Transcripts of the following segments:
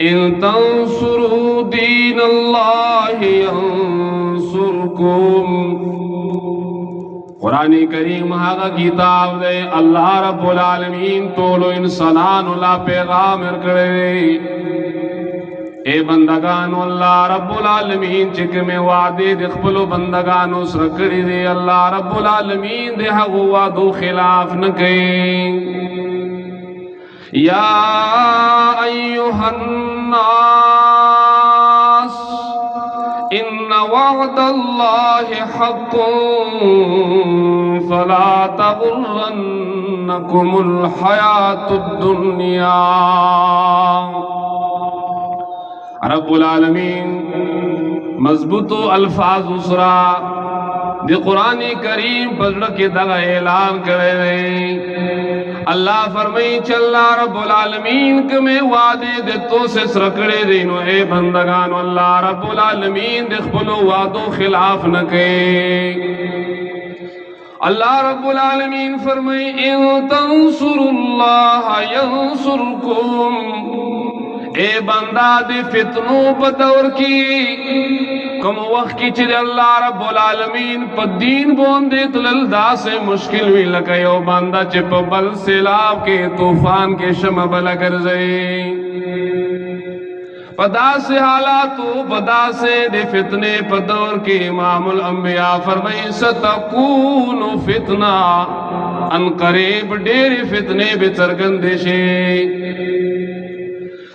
इन तंसुरू दीन अल्लाहि यंसुरकुम। कुरानी करीम हागा किताब दे अल्लाह रब्बुल आलमीन तोलो इंसानानु ला पैगाम करे। ए बंदगानो अल्लाह रब्बुल आलमीन चिक में वादे दे खपलो बंदगानो सरकड़ी दे अल्लाह रब्बुल आलमीन दे हगो वादो खिलाफ न कई। या अय्युहन्नास इन्न वअदल्लाहि हक़्क़ुन फला तग़ुर्रन्नकुमुल हयातुद दुनिया। रब्बुल आलमीन मजबूत अल्फाज उसरा दे कुरानी करीम पढ़ के दगा ऐलान करे। अल्लाह फरमाई चल्ला रब्बुल आलमीन के में वादे दे तो से सरकड़े देनो ए बंदगान अल्लाह रब्बुल आलमीन दे खपलो वादो खिलाफ न के। अल्लाह रब्बुल आलमीन फरमाई इन तंसुरुल्लाह यंसुरकुम। ए बंदा दे फितनो बदौर की कम वक्त की चिर अल्लाह रब्बुल आलमीन प दीन बोंदे तलदा से मुश्किल भी लगयो बंदा चिप बल सैलाब के तूफान के शम बल कर जाए पदा से हालात बदा से दे फितने पदौर के इमामुल अंबिया फरमाई सतकून फितना अन करीब डेरे फितने बेचरगंदेशे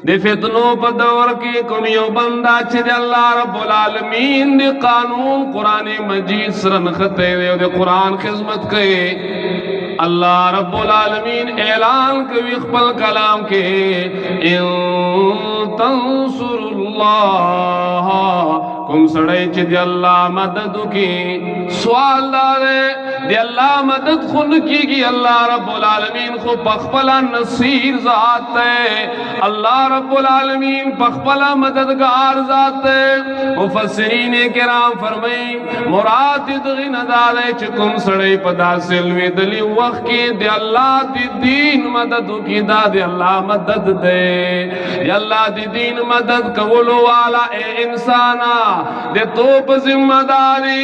दे फितनो पदौर के कुमियो बंदा चिर अल्लाह रब्बुल आलमीन दे कानून कुरान मजीद सरन खते दे कुरान खिदमत के अल्लाह रब्बुल आलमीन ऐलान के खपल कलाम के इन तंसुरुल्लाह कुम सड़े चिद अल्लाह मदद की सवाल दारे दे अल्लाह मदद खुद की अल्लाह रब्बुल आलमीन को पखपला नसीर जात है। अल्लाह रब्बुल आलमीन पखपला मददगार जात है। मुफस्सिरीन किराम फरमाई मुराद दगी नदारे चकुम सड़े पदा सिलवे दली वक्त के दे अल्लाह दी दीन मदद की दा दे अल्लाह मदद दे अल्लाह दी दीन मदद कबूलो वाला ए इंसाना दे तो जिम्मेदारी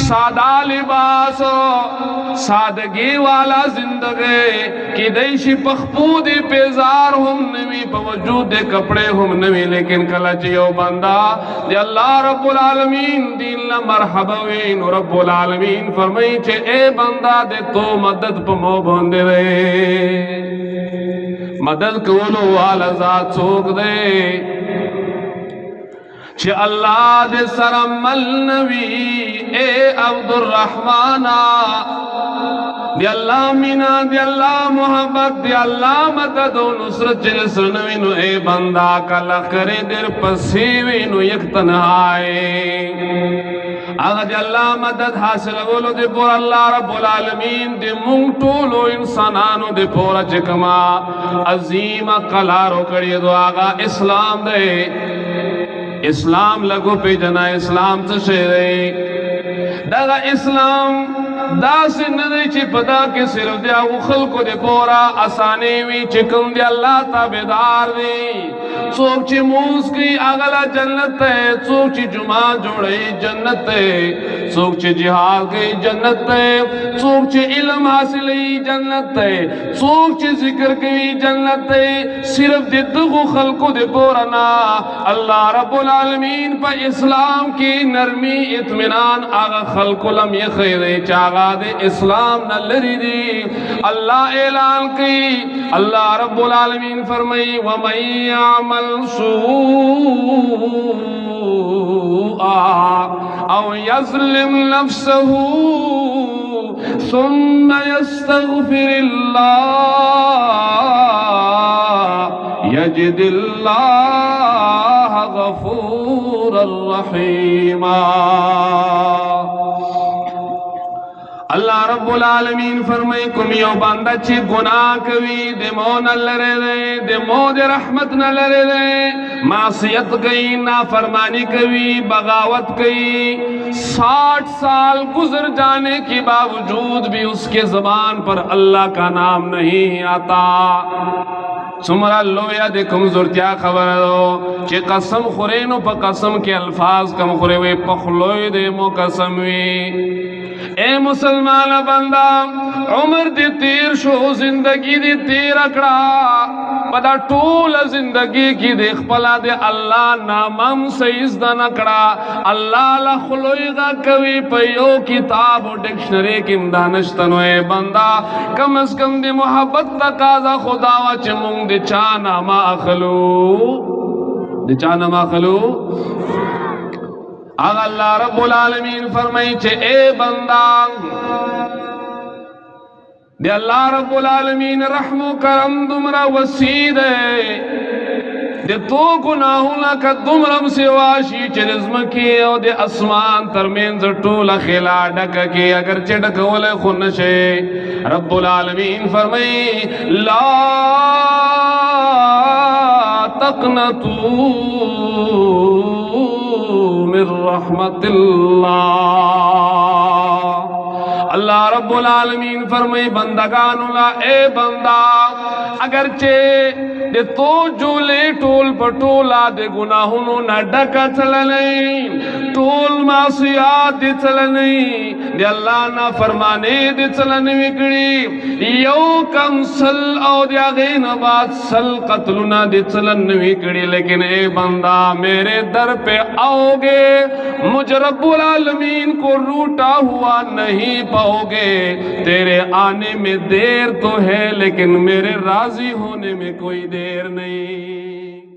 सादा लिबास सादगी वाला जिंदगी की देशी पखपूदी पेजार हम नवी वजूद कपड़े हम नवी लेकिन कला जियो बंदा दे अल्लाह रब्बुल आलमीन दीन ला मरहबा रब्बुल आलमीन फरमाई छे ए बंदा दे तो मदद पमो बंदे रे मदद कवलो वाला जात सोक दे छे अल्लाह दे सरमल नबी ए अब्दुर रहमाना दे अल्लाह मीना दे अल्लाह मोहब्बत दे अल्लाह मदद व नुसरत जिल सुनवी नु ए बंदा कल करे देर पसीवी नु एक तन्हाए आगा दे अल्लाह मदद हासिल बोलो दे पूरा अल्लाह रब्बुल आलमीन दे मुंग टोलो इंसानानो दे पूरा चिकमा अजीमा कलारो कड़ी दो आगा इस्लाम दे इस्लाम लगो पे जना इस्लाम से शेरे दगा इस्लाम दास नदी ची पता के सिर्फ दिया उखल को दे पोरा आसानी वी चिकम दे अल्लाह ताबेदार दे सोच ची मूस की अगला जन्नत है सोच ची जुमा जोड़े जन्नत है सोच ची जिहाद की जन्नत है सोच ची इल्म हासिल ही जन्नत है सोच ची जिक्र की जन्नत है सिर्फ दे दुगो खल को दे पोरा ना अल्लाह रब्बुल आलमीन पर इस्लाम की नरमी इत्मीनान आगा खल को लम ये खैरे चागा दे इस्लाम न लरी दी अल्लाह ऐलान की अल्लाह रब्बुल आलमीन फरमाई व मन यअमल सूआ औ यज़लिम नफ्सहू सुम्मा यस्तग़फिरिल्लाह यजिदिल्लाह गफूरर रहीमा। अल्लाह रब्बुल आलमीन फरमाई कुमियो बंदा ची गुनाह कवी दे मो न लरे दे मो दे रहमत न लरे मासियत गई नाफरमानी कवी बगावत गई 60 साल गुजर जाने के बावजूद भी उसके ज़बान पर अल्लाह का नाम नहीं आता सुमरा लोया दे कमजोरतिया खबर दो कि कसम खुरे नो प कसम के अल्फाज कम खुरे वे पखलोय दे मो कसम वी ए मुसलमान बंदा उम्र दे तीर शो जिंदगी दे तीर अकड़ा पदा टूल जिंदगी की देख पला दे अल्लाह नामम से इज्दा नकड़ा अल्लाह ला खुलोईगा कवि पयो किताब और डिक्शनरी की दानिश तनोए बंदा कम अज कम दे मोहब्बत तकाजा खुदा व चमुंग दे चाना माखलू अल्लाह रब्बुल आलमीन फरमाई छे ए बंदा दे अल्लाह रब्बुल आलमीन रहमो करम दुमरा वसीद दे तो गुनाहों का दुमरम से वाशी चिरज़म के और दे आसमान तरमेंज टूला खेला डक के अगर चिड़क वले खुनशे रब्बुल आलमीन फरमाई ला तक़नतू मिर रहमतिल्लाह। अल्लाह रब्बुल आलमीन फरमाई बंदगानुला ए बंदा अगरचे दे तो जोले टोल पटोला दे गुनाहों न डका चलने टोल मासियात दे चलने दे अल्लाह ना फरमाने दे चलने विकड़ी यो कम सल और दे आगे न बात सल कत्लुना दे चलने विकड़ी लेकिन ए बंदा मेरे दर पे आओगे मुझ रब्बुल आलमीन को रूठा हुआ नहीं पाओगे। तेरे आने में देर तो है लेकिन मेरे राजी होने में कोई देर नहीं।